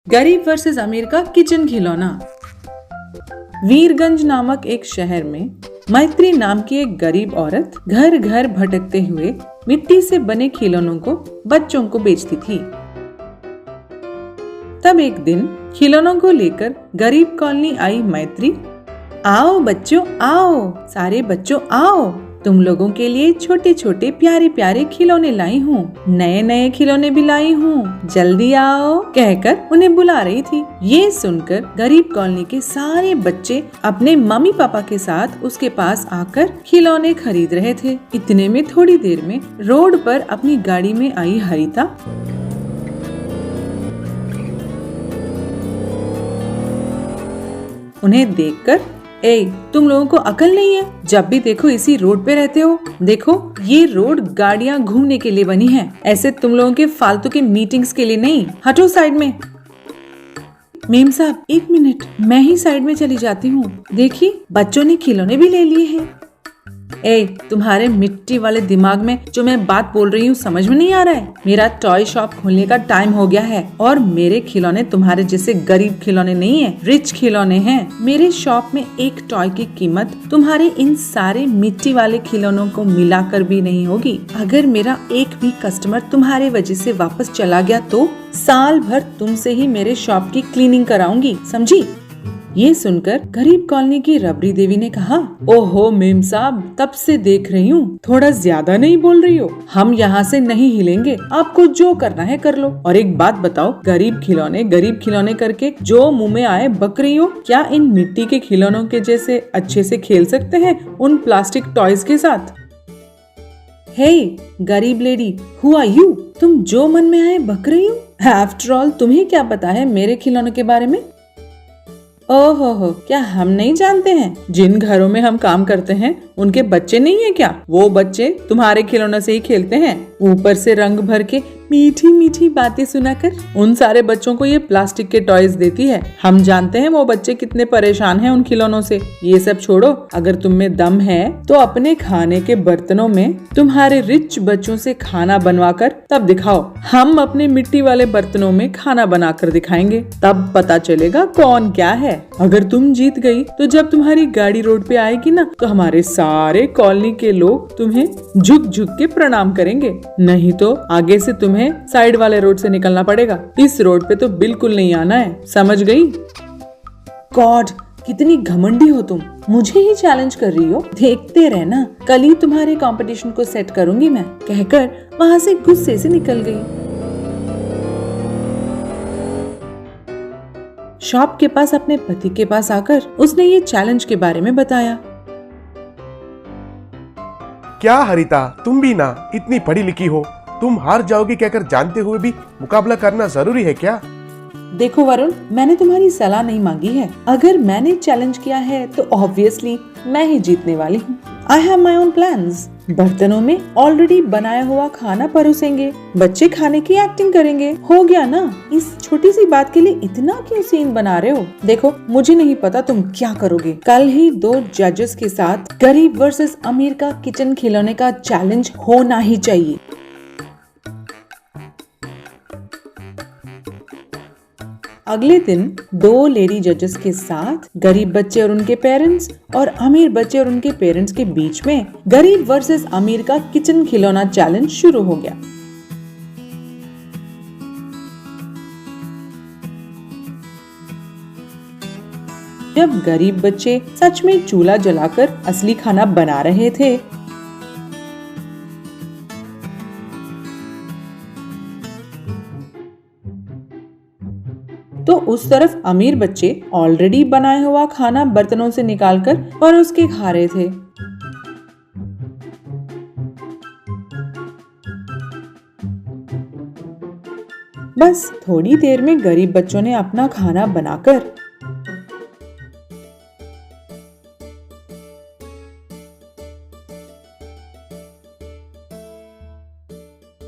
गरीब वर्सेस अमीर का किचन खिलौना। वीरगंज नामक एक शहर में मैत्री नाम की एक गरीब औरत घर घर भटकते हुए मिट्टी से बने खिलौनों को बच्चों को बेचती थी। तब एक दिन खिलौनों को लेकर गरीब कॉलोनी आई मैत्री। आओ बच्चों आओ, सारे बच्चों आओ, तुम लोगों के लिए छोटे छोटे प्यारे प्यारे खिलौने लाई हूँ, नए नए खिलौने भी लाई हूँ, जल्दी आओ कहकर उन्हें बुला रही थी। ये सुनकर गरीब कॉलोनी के सारे बच्चे अपने मम्मी पापा के साथ उसके पास आकर खिलौने खरीद रहे थे। इतने में थोड़ी देर में रोड पर अपनी गाड़ी में आई हरिता। उन्हें देखकर, ए, तुम लोगों को अकल नहीं है? जब भी देखो इसी रोड पे रहते हो। देखो ये रोड गाड़ियाँ घूमने के लिए बनी है, ऐसे तुम लोगों के फालतू के मीटिंग्स के लिए नहीं। हटो साइड में। मेम साहब एक मिनट, मैं ही साइड में चली जाती हूँ। देखिए बच्चों ने खिलौने भी ले लिए हैं। ए, तुम्हारे मिट्टी वाले दिमाग में जो मैं बात बोल रही हूँ समझ में नहीं आ रहा है? मेरा टॉय शॉप खोलने का टाइम हो गया है और मेरे खिलौने तुम्हारे जैसे गरीब खिलौने नहीं है, रिच खिलौने हैं। मेरे शॉप में एक टॉय की कीमत तुम्हारे इन सारे मिट्टी वाले खिलौनों को मिलाकर भी नहीं होगी। अगर मेरा एक भी कस्टमर तुम्हारे वजह से वापस चला गया तो साल भर तुमसे ही मेरे शॉप की क्लीनिंग कराऊंगी, समझी? ये सुनकर गरीब कॉलोनी की रबड़ी देवी ने कहा, ओहो मेम साहब, तब से देख रही हूँ थोड़ा ज्यादा नहीं बोल रही हो। हम यहाँ से नहीं हिलेंगे, आपको जो करना है कर लो। और एक बात बताओ, गरीब खिलौने करके जो मुंह में आए बक रही हो? क्या इन मिट्टी के खिलौनों के जैसे अच्छे से खेल सकते हैं उन प्लास्टिक टॉयज के साथ? हे गरीब लेडी, हु आर यू? तुम जो मन में आए बक रही हो? आफ्टर ऑल तुम्हें क्या पता है मेरे खिलौनों के बारे में? ओहो, क्या हम नहीं जानते हैं? जिन घरों में हम काम करते हैं उनके बच्चे नहीं है क्या? वो बच्चे तुम्हारे खिलौनों से ही खेलते हैं, ऊपर से रंग भर के मीठी मीठी बातें सुनाकर उन सारे बच्चों को ये प्लास्टिक के टॉयज देती है। हम जानते हैं वो बच्चे कितने परेशान हैं उन खिलौनों से। ये सब छोड़ो, अगर तुम में दम है तो अपने खाने के बर्तनों में तुम्हारे रिच बच्चों से खाना बनवाकर तब दिखाओ। हम अपने मिट्टी वाले बर्तनों में खाना बनाकर दिखाएंगे, तब पता चलेगा कौन क्या है। अगर तुम जीत गई तो जब तुम्हारी गाड़ी रोड पे आएगी ना तो हमारे सारे कॉलोनी के लोग तुम्हें झुक झुक के प्रणाम करेंगे, नहीं तो आगे से तुम्हें साइड वाले रोड से निकलना पड़ेगा। इस रोड पे तो बिल्कुल नहीं आना है, समझ गई? गॉड, कितनी घमंडी हो तुम, मुझे ही चैलेंज कर रही हो। देखते रहना, कल ही तुम्हारे कंपटीशन को सेट करूंगी मैं, कहकर वहाँ से गुस्से से निकल गई। शॉप के पास अपने पति के पास आकर उसने ये चैलेंज के बारे में बताया। क्या हरिता, तुम भी ना इतनी पढ़ी लिखी हो, तुम हार जाओगी कहकर जानते हुए भी मुकाबला करना जरूरी है क्या? देखो वरुण, मैंने तुम्हारी सलाह नहीं मांगी है। अगर मैंने चैलेंज किया है तो ऑब्वियसली मैं ही जीतने वाली हूँ। I have my own plans. बर्तनों में ऑलरेडी बनाया हुआ खाना परोसेंगे, बच्चे खाने की एक्टिंग करेंगे। हो गया ना? इस छोटी सी बात के लिए इतना क्यों सीन बना रहे हो? देखो मुझे नहीं पता तुम क्या करोगे। कल ही 2 जजेस के साथ गरीब वर्सेस अमीर का किचन खिलौने का चैलेंज होना ही चाहिए। अगले दिन 2 लेडी जजेस के साथ गरीब बच्चे और उनके पेरेंट्स और अमीर बच्चे और उनके पेरेंट्स के बीच में गरीब वर्सेस अमीर का किचन खिलौना चैलेंज शुरू हो गया। जब गरीब बच्चे सच में चूल्हा जलाकर असली खाना बना रहे थे तो उस तरफ अमीर बच्चे ऑलरेडी बनाया हुआ खाना बर्तनों से निकालकर परोस के खा रहे थे। बस थोड़ी देर में गरीब बच्चों ने अपना खाना बनाकर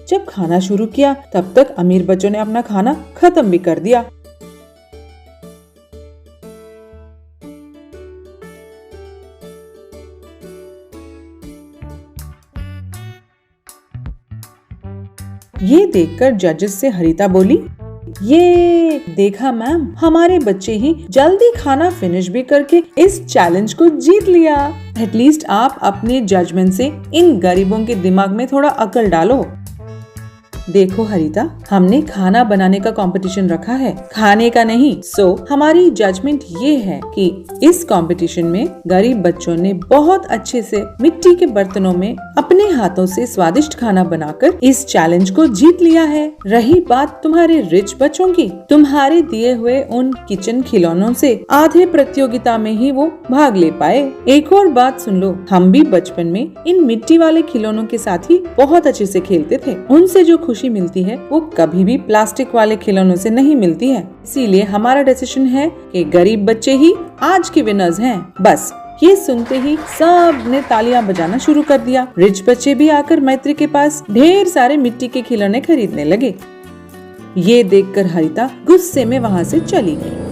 जब खाना शुरू किया तब तक अमीर बच्चों ने अपना खाना खत्म भी कर दिया। ये देखकर जजेस से हरिता बोली, ये देखा मैम, हमारे बच्चे ही जल्दी खाना फिनिश भी करके इस चैलेंज को जीत लिया। एटलीस्ट आप अपने जजमेंट से इन गरीबों के दिमाग में थोड़ा अकल डालो। देखो हरिता, हमने खाना बनाने का कंपटीशन रखा है, खाने का नहीं। सो हमारी जजमेंट ये है कि इस कंपटीशन में गरीब बच्चों ने बहुत अच्छे से मिट्टी के बर्तनों में अपने हाथों से स्वादिष्ट खाना बनाकर इस चैलेंज को जीत लिया है। रही बात तुम्हारे रिच बच्चों की, तुम्हारे दिए हुए उन किचन खिलौनों से आधे प्रतियोगिता में ही वो भाग ले पाए। एक और बात सुन लो, हम भी बचपन में इन मिट्टी वाले खिलौनों के साथ ही बहुत अच्छे से खेलते थे। उनसे जो खुशी मिलती है वो कभी भी प्लास्टिक वाले खिलौनों से नहीं मिलती है। इसीलिए हमारा डिसीजन है कि गरीब बच्चे ही आज के विनर्स हैं। बस ये सुनते ही सब ने तालियां बजाना शुरू कर दिया। रिच बच्चे भी आकर मैत्री के पास ढेर सारे मिट्टी के खिलौने खरीदने लगे। ये देखकर हरिता गुस्से में वहाँ से चली गई।